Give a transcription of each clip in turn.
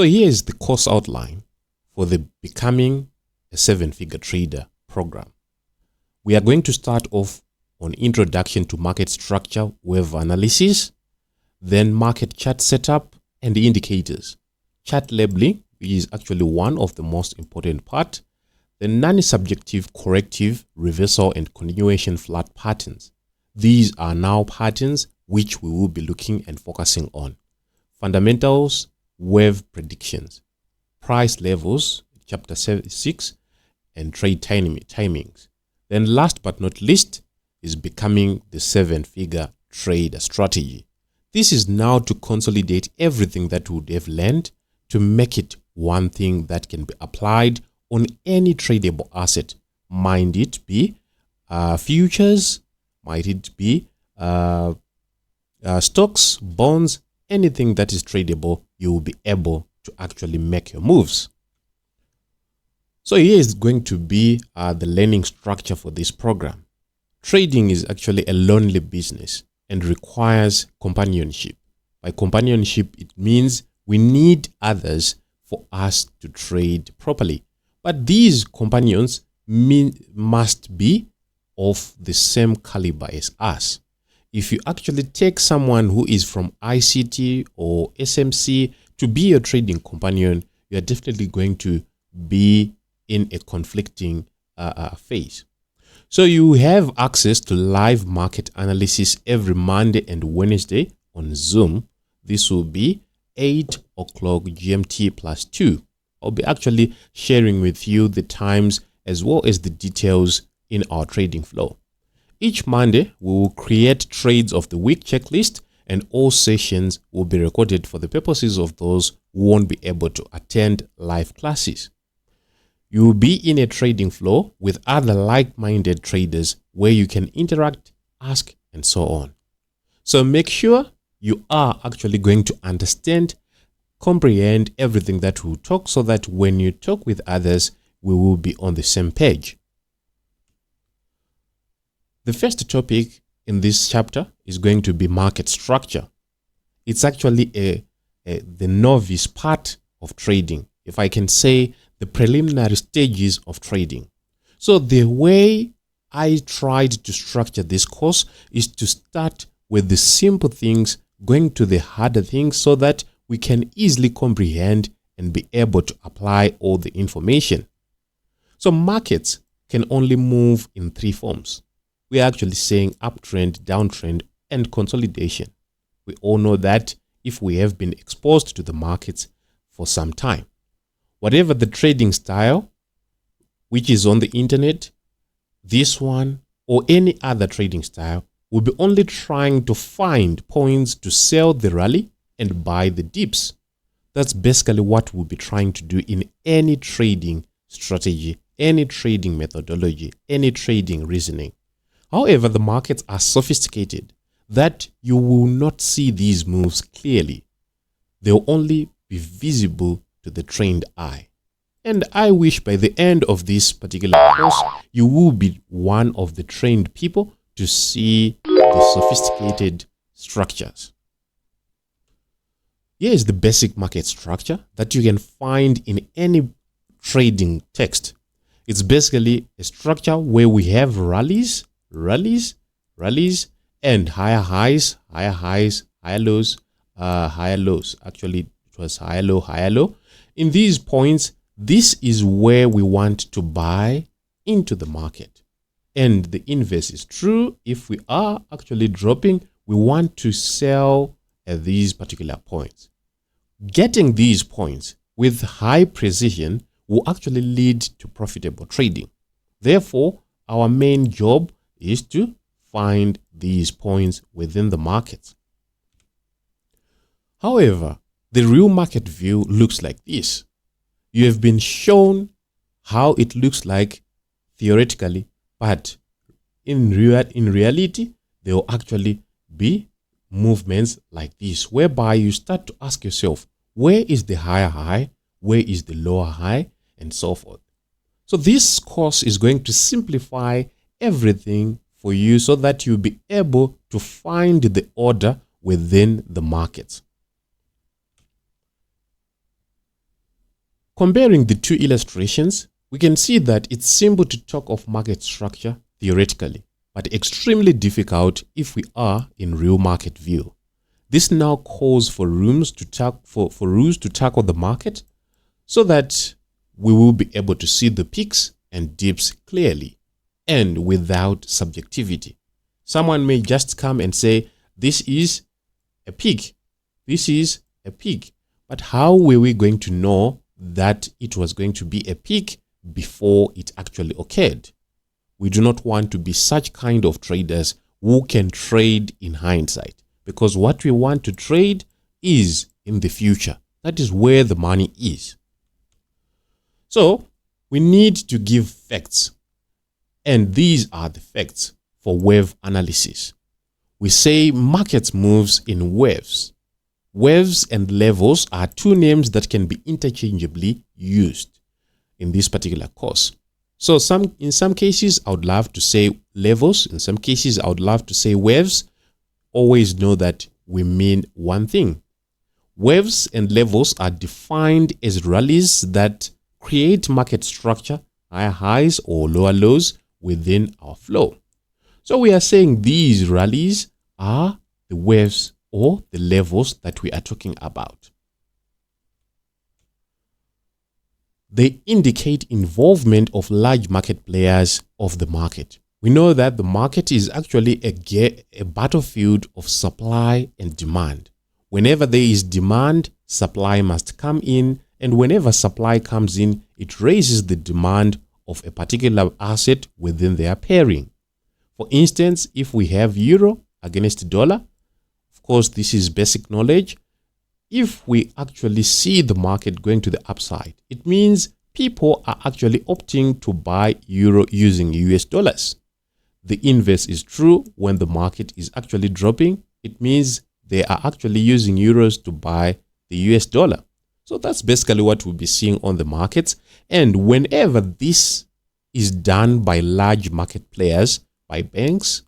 So here is the course outline for the Becoming a Seven-Figure Trader program. We are going to start off on Introduction to Market Structure, Wave Analysis, then Market Chart Setup and Indicators, Chart Labeling, which is actually one of the most important part, the non-subjective, corrective, reversal and continuation flat patterns. These are now patterns which we will be looking and focusing on. Fundamentals, wave predictions, price levels, chapter 6, and trade timings. Then last but not least is Becoming the Seven-Figure Trader strategy. This is now to consolidate everything that we would have learned to make it one thing that can be applied on any tradable asset. Might it be futures, might it be stocks, bonds, anything that is tradable, you will be able to actually make your moves. So here is going to be the learning structure for this program. Trading is actually a lonely business and requires companionship. By companionship, it means we need others for us to trade properly. But these companions must be of the same caliber as us. If you actually take someone who is from ICT or SMC to be your trading companion, you are definitely going to be in a conflicting phase. So you have access to live market analysis every Monday and Wednesday on Zoom. This will be 8 o'clock GMT +2. I'll be actually sharing with you the times as well as the details in our trading flow. Each Monday, we will create trades of the week checklist, and all sessions will be recorded for the purposes of those who won't be able to attend live classes. You will be in a trading flow with other like-minded traders where you can interact, ask, and so on. So make sure you are actually going to understand, comprehend everything that we talk, so that when you talk with others, we will be on the same page. The first topic in this chapter is going to be market structure. It's actually the novice part of trading, if I can say, the preliminary stages of trading. So the way I tried to structure this course is to start with the simple things, going to the harder things, so that we can easily comprehend and be able to apply all the information. So markets can only move in three forms. We are actually saying uptrend, downtrend, and consolidation. We all know that if we have been exposed to the markets for some time. Whatever the trading style, which is on the internet, this one or any other trading style, will be only trying to find points to sell the rally and buy the dips. That's basically what we'll be trying to do in any trading strategy, any trading methodology, any trading reasoning. However, the markets are sophisticated that you will not see these moves clearly. They'll only be visible to the trained eye. And I wish by the end of this particular course, you will be one of the trained people to see the sophisticated structures. Here is the basic market structure that you can find in any trading text. It's basically a structure where we have rallies, and higher highs, higher lows, higher lows. Actually, it was higher low. In these points, this is where we want to buy into the market. And the inverse is true. If we are actually dropping, we want to sell at these particular points. Getting these points with high precision will actually lead to profitable trading. Therefore, our main job is to find these points within the market. However, the real market view looks like this. You have been shown how it looks like theoretically, but in reality, there will actually be movements like this, whereby you start to ask yourself, where is the higher high, where is the lower high, and so forth. So this course is going to simplify everything for you so that you'll be able to find the order within the markets. Comparing the two illustrations, we can see that it's simple to talk of market structure theoretically, but extremely difficult if we are in real market view. This now calls for rules to tackle the market so that we will be able to see the peaks and dips clearly and without subjectivity. Someone may just come and say, this is a peak, this is a peak. But how were we going to know that it was going to be a peak before it actually occurred? We do not want to be such kind of traders who can trade in hindsight, because what we want to trade is in the future. That is where the money is. So we need to give facts, and these are the facts for wave analysis. We say markets moves in waves. Waves and levels are two names that can be interchangeably used in this particular course. So in some cases, I would love to say levels. In some cases, I would love to say waves. Always know that we mean one thing. Waves and levels are defined as rallies that create market structure, higher highs or lower lows within our flow. So we are saying these rallies are the waves or the levels that we are talking about. They indicate involvement of large market players of the market. We know that the market is actually a battlefield of supply and demand. Whenever there is demand, supply must come in, and whenever supply comes in, it raises the demand of a particular asset within their pairing. For instance, if we have euro against dollar, of course, this is basic knowledge. If we actually see the market going to the upside, it means people are actually opting to buy euro using US dollars. The inverse is true. When the market is actually dropping, it means they are actually using euros to buy the US dollar. So that's basically what we'll be seeing on the markets. And whenever this is done by large market players, by banks,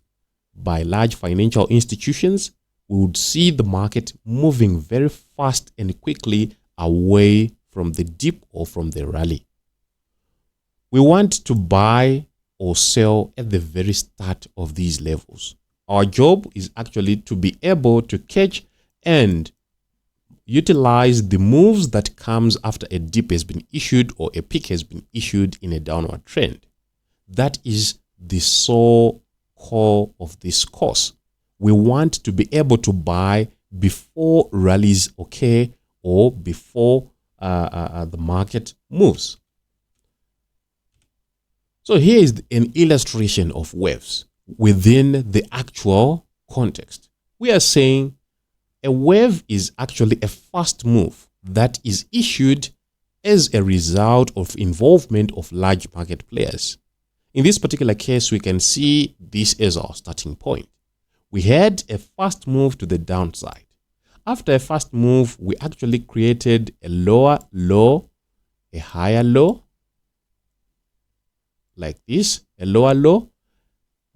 by large financial institutions, we would see the market moving very fast and quickly away from the dip or from the rally. We want to buy or sell at the very start of these levels. Our job is actually to be able to catch and utilize the moves that comes after a dip has been issued or a peak has been issued in a downward trend. That is the sole core of this course. We want to be able to buy before rallies occur or before the market moves. So here is an illustration of waves within the actual context. We are saying a wave is actually a fast move that is issued as a result of involvement of large market players. In this particular case, we can see this as our starting point. We had a fast move to the downside. After a fast move, we actually created a lower low, a higher low, like this, a lower low,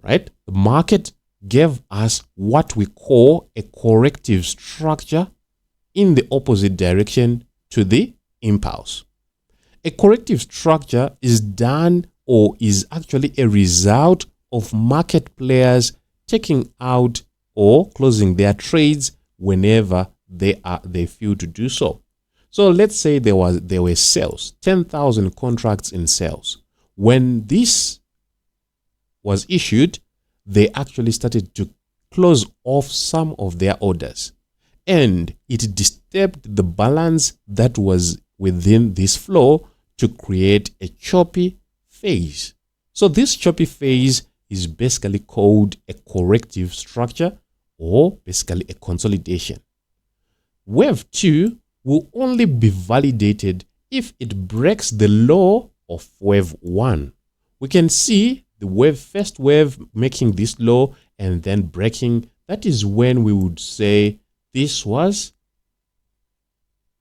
right? The market gave us what we call a corrective structure in the opposite direction to the impulse. A corrective structure is done or is actually a result of market players taking out or closing their trades whenever they feel to do so. So let's say there were sales, 10,000 contracts in sales. When this was issued, they actually started to close off some of their orders, and it disturbed the balance that was within this flow to create a choppy phase. So this choppy phase is basically called a corrective structure or basically a consolidation. Wave 2 will only be validated if it breaks the low of wave 1. We can see the first wave making this low and then breaking. That is when we would say this was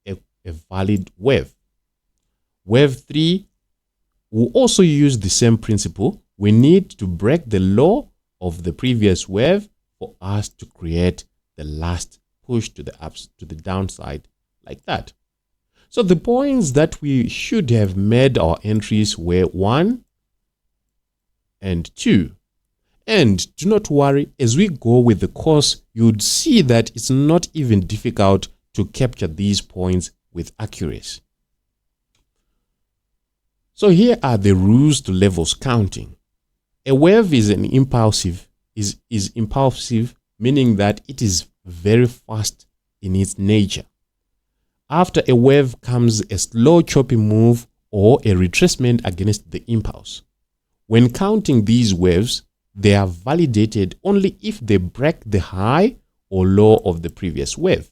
a valid wave. Wave 3 will also use the same principle. We need to break the low of the previous wave for us to create the last push to the downside like that. So the points that we should have made our entries were 1 and 2. And do not worry, as we go with the course, you'd see that it's not even difficult to capture these points with accuracy. So here are the rules to levels counting. A wave is an impulsive, is impulsive, meaning that it is very fast in its nature. After a wave comes a slow choppy move or a retracement against the impulse. When counting these waves, they are validated only if they break the high or low of the previous wave.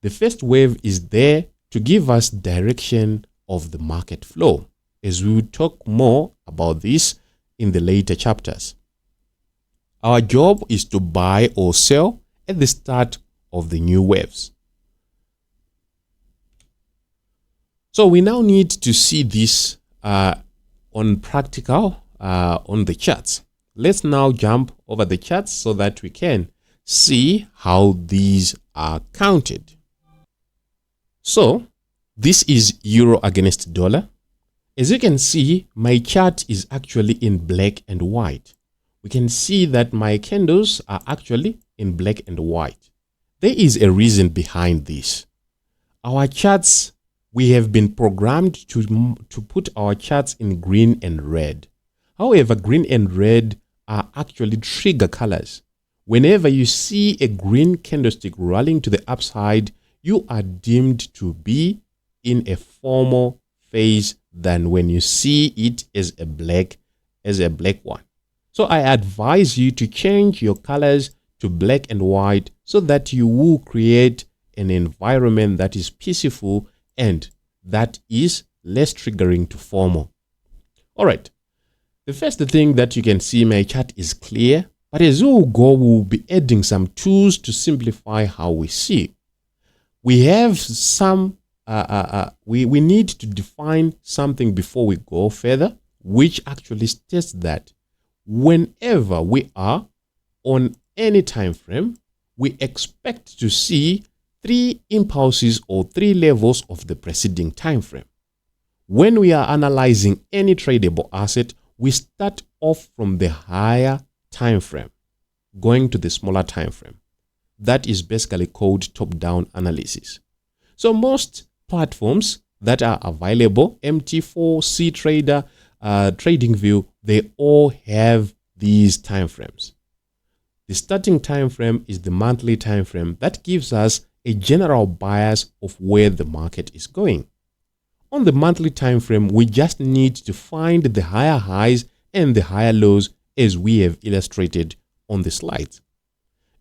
The first wave is there to give us direction of the market flow, as we will talk more about this in the later chapters. Our job is to buy or sell at the start of the new waves. So we now need to see this on practical on the charts. Let's now jump over the charts so that we can see how these are counted. So this is euro against dollar. As you can see, my chart is actually in black and white. We can see that my candles are actually in black and white. There is a reason behind this. Our charts, we have been programmed to put our charts in green and red. However, green and red are actually trigger colors. Whenever you see a green candlestick rolling to the upside, you are deemed to be in a formal phase than when you see it as a black one. So I advise you to change your colors to black and white so that you will create an environment that is peaceful and that is less triggering to FOMO. All right. The first thing that you can see, my chart is clear, but as we go, we'll be adding some tools to simplify how we see. We have some, we need to define something before we go further, which actually states that whenever we are on any time frame, we expect to see 3 impulses or 3 levels of the preceding time frame. When we are analyzing any tradable asset, we start off from the higher time frame, going to the smaller time frame. That is basically called top-down analysis. So most platforms that are available, MT4, CTrader, TradingView, they all have these time frames. The starting time frame is the monthly time frame that gives us a general bias of where the market is going. On the monthly time frame, we just need to find the higher highs and the higher lows as we have illustrated on the slides.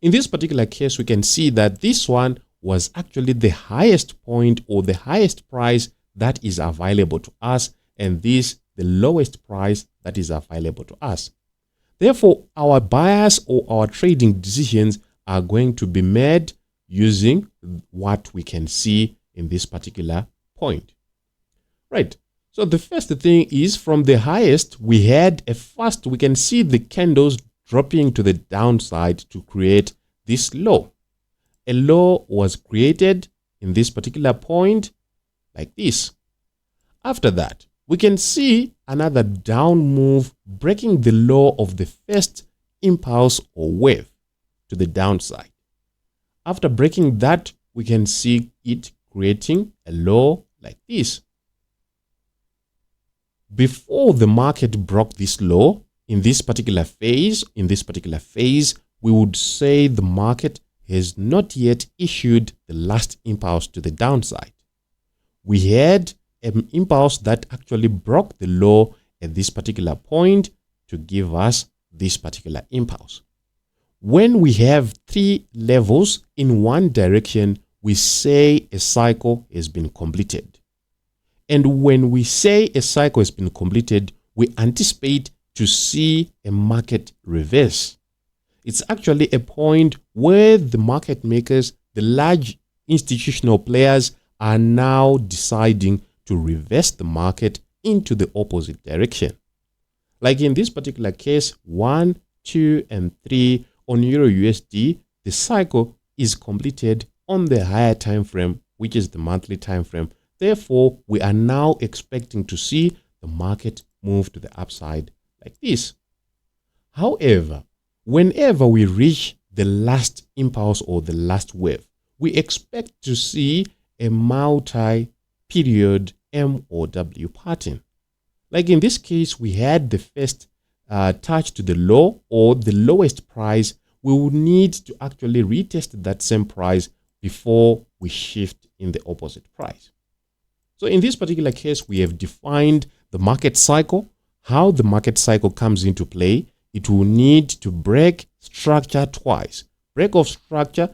In this particular case, we can see that this one was actually the highest point or the highest price that is available to us, and this the lowest price that is available to us. Therefore, our bias or our trading decisions are going to be made using what we can see in this particular point. Right. So the first thing is from the highest, we had we can see the candles dropping to the downside to create this low. A low was created in this particular point like this. After that, we can see another down move breaking the low of the first impulse or wave to the downside. After breaking that, we can see it creating a low like this. Before the market broke this low, in this particular phase, we would say the market has not yet issued the last impulse to the downside. We had an impulse that actually broke the low at this particular point to give us this particular impulse. When we have 3 levels in one direction, we say a cycle has been completed. And when we say a cycle has been completed, we anticipate to see a market reverse. It's actually a point where the market makers, the large institutional players, are now deciding to reverse the market into the opposite direction. Like in this particular case, 1, 2, and 3 on Euro USD, the cycle is completed on the higher time frame which is the monthly time frame. Therefore, we are now expecting to see the market move to the upside like this. However, whenever we reach the last impulse or the last wave, we expect to see a multi-period M or W pattern. Like in this case, we had the first touch to the low or the lowest price. We will need to actually retest that same price before we shift in the opposite price. So in this particular case, we have defined the market cycle. How the market cycle comes into play, it will need to break structure twice. Break of structure,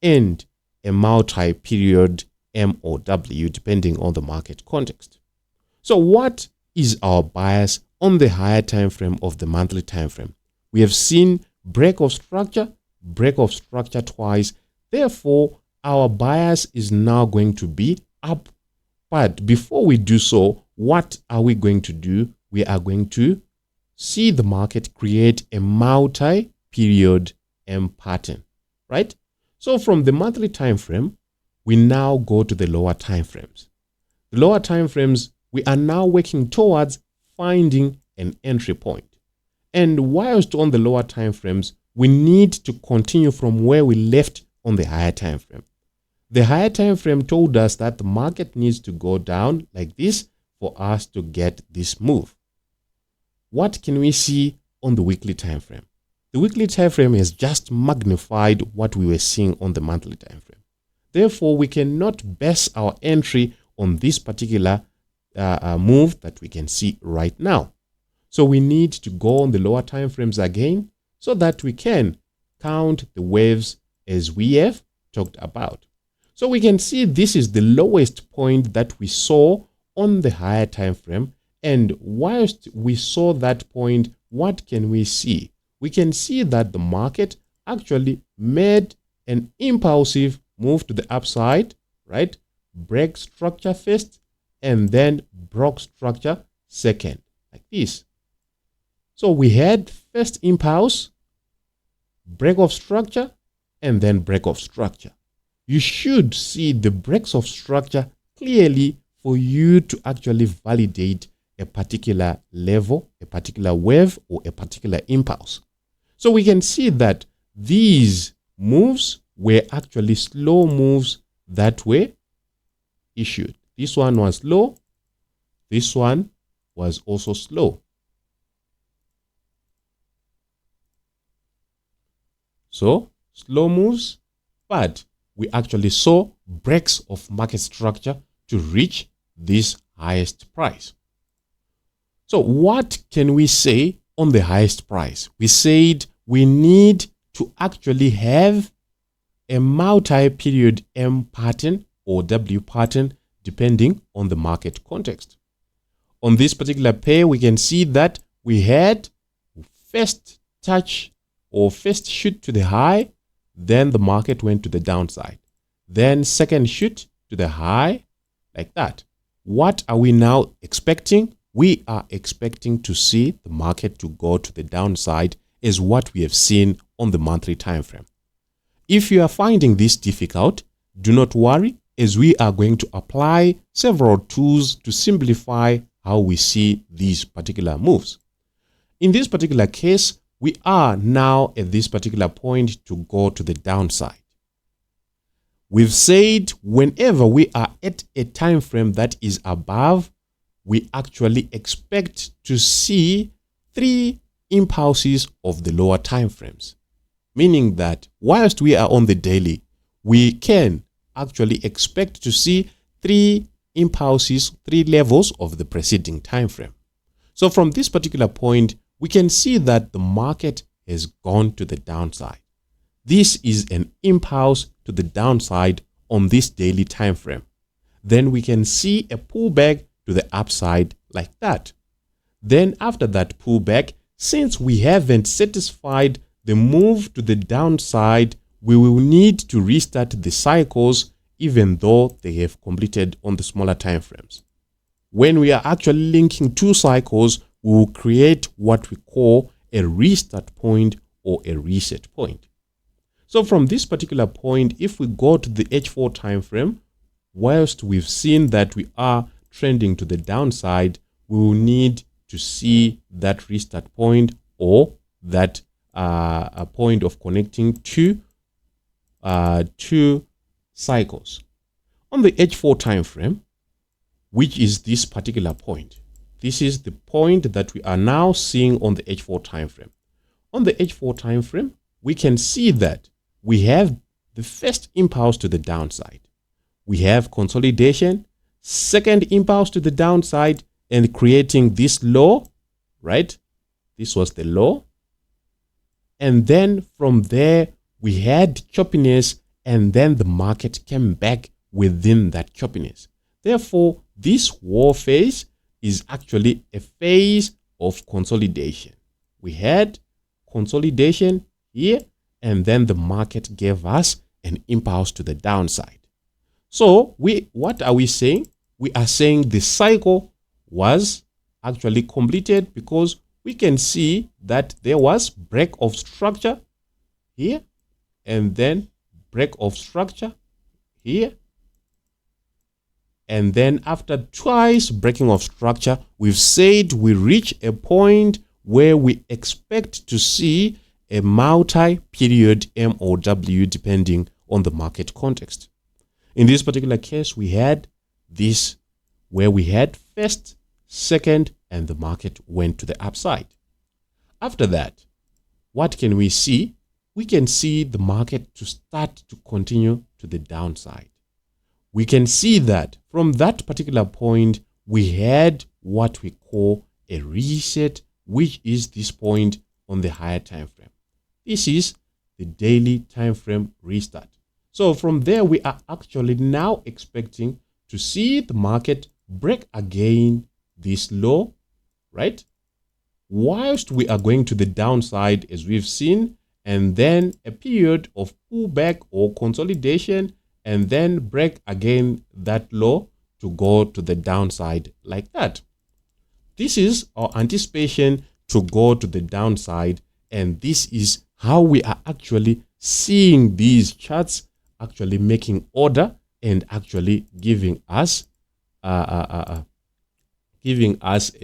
and a multi-period M or W depending on the market context. So what is our bias on the higher time frame of the monthly time frame? We have seen break of structure twice. Therefore, our bias is now going to be up. But before we do so, what are we going to do? We are going to see the market create a multi-period M pattern, right? So from the monthly time frame, we now go to the lower time frames. The lower time frames, we are now working towards finding an entry point. And whilst on the lower time frames, we need to continue from where we left on the higher time frame. The higher time frame told us that the market needs to go down like this for us to get this move. What can we see on the weekly time frame? The weekly time frame has just magnified what we were seeing on the monthly time frame. Therefore, we cannot base our entry on this particular move that we can see right now. So we need to go on the lower time frames again so that we can count the waves as we have talked about. So we can see this is the lowest point that we saw on the higher time frame. And whilst we saw that point, what can we see? We can see that the market actually made an impulsive move to the upside, right? Break structure first and then broke structure second, like this. So we had first impulse, break of structure, and then break of structure. You should see the breaks of structure clearly for you to actually validate a particular level, a particular wave, or a particular impulse. So we can see that these moves were actually slow moves that were issued. This one was low. This one was also slow. So slow moves, but we actually saw breaks of market structure to reach this highest price. So what can we say on the highest price? We said we need to actually have a multi-period M pattern or W pattern depending on the market context. On this particular pair, we can see that we had first touch or first shoot to the high, then the market went to the downside. Then second shoot to the high, like that. What are we now expecting? We are expecting to see the market to go to the downside as what we have seen on the monthly time frame. If you are finding this difficult, do not worry, as we are going to apply several tools to simplify how we see these particular moves. In this particular case, we are now at this particular point to go to the downside. We've said whenever we are at a time frame that is above, we actually expect to see 3 impulses of the lower time frames. Meaning that whilst we are on the daily, we can actually expect to see 3 impulses, 3 levels of the preceding time frame. So from this particular point, we can see that the market has gone to the downside. This is an impulse to the downside on this daily time frame. Then we can see a pullback to the upside like that. Then after that pullback, since we haven't satisfied the move to the downside, we will need to restart the cycles even though they have completed on the smaller time frames. When we are actually linking 2 cycles, we will create what we call a restart point or a reset point. So from this particular point, if we go to the H4 time frame, whilst we've seen that we are trending to the downside, we will need to see that restart point or that a point of connecting two cycles. On the H4 time frame, which is this particular point, this is the point that we are now seeing on the H4 time frame. On the H4 time frame, we can see that we have the first impulse to the downside. We have consolidation, second impulse to the downside, and creating this low, right? This was the low. And then from there, we had choppiness, and then the market came back within that choppiness. Therefore, this war phase is actually a phase of consolidation. We had consolidation here, and then the market gave us an impulse to the downside. So what are we saying? We are saying the cycle was actually completed because we can see that there was break of structure here, and then break of structure here. And then after twice breaking of structure, we've said we reach a point where we expect to see a multi-period MOW depending on the market context. In this particular case, we had this where we had first, second, and the market went to the upside. After that, what can we see? We can see the market to start to continue to the downside. We can see that from that particular point, we had what we call a reset, which is this point on the higher time frame. This is the daily time frame restart. So from there, we are actually now expecting to see the market break again this low, right? Whilst we are going to the downside, as we've seen, and then a period of pullback or consolidation, and then break again that low to go to the downside like that. This is our anticipation to go to the downside, and this is how we are actually seeing these charts actually making order and actually giving us a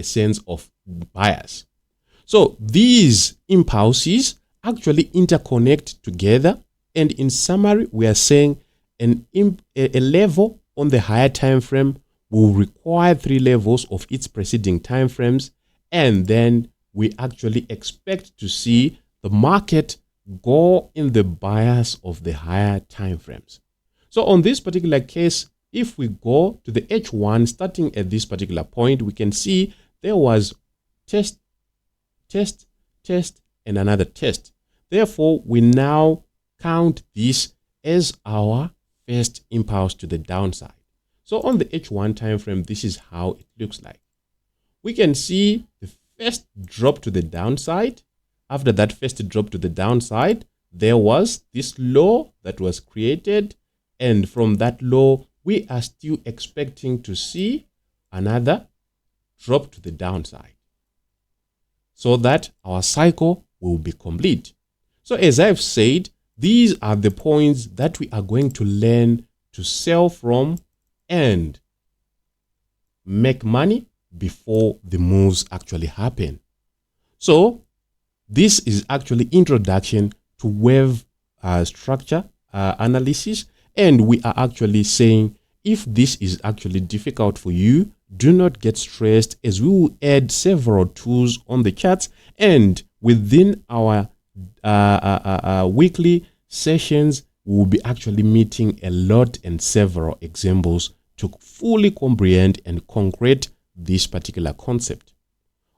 sense of bias. So these impulses actually interconnect together, and in summary, we are saying a level on the higher time frame will require 3 levels of its preceding time frames, and then we actually expect to see the market go in the bias of the higher time frames. So on this particular case, if we go to the H1 starting at this particular point, we can see there was test, test, test, and another test. Therefore, we now count this as our first impulse to the downside. So on the H1 time frame, this is how it looks like. We can see the first drop to the downside. After that first drop to the downside, there was this low that was created, and from that low, we are still expecting to see another drop to the downside so that our cycle will be complete. So as I've said, these are the points that we are going to learn to sell from and make money before the moves actually happen. So this is actually introduction to wave structure analysis, and we are actually saying if this is actually difficult for you, do not get stressed, as we will add several tools on the charts, and within our weekly sessions, we will be actually meeting a lot and several examples to fully comprehend and concrete this particular concept.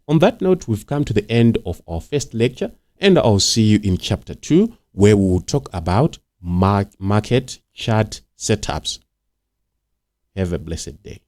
On that note, we've come to the end of our first lecture, and I'll see you in chapter 2, where we will talk about market chart setups. Have a blessed day.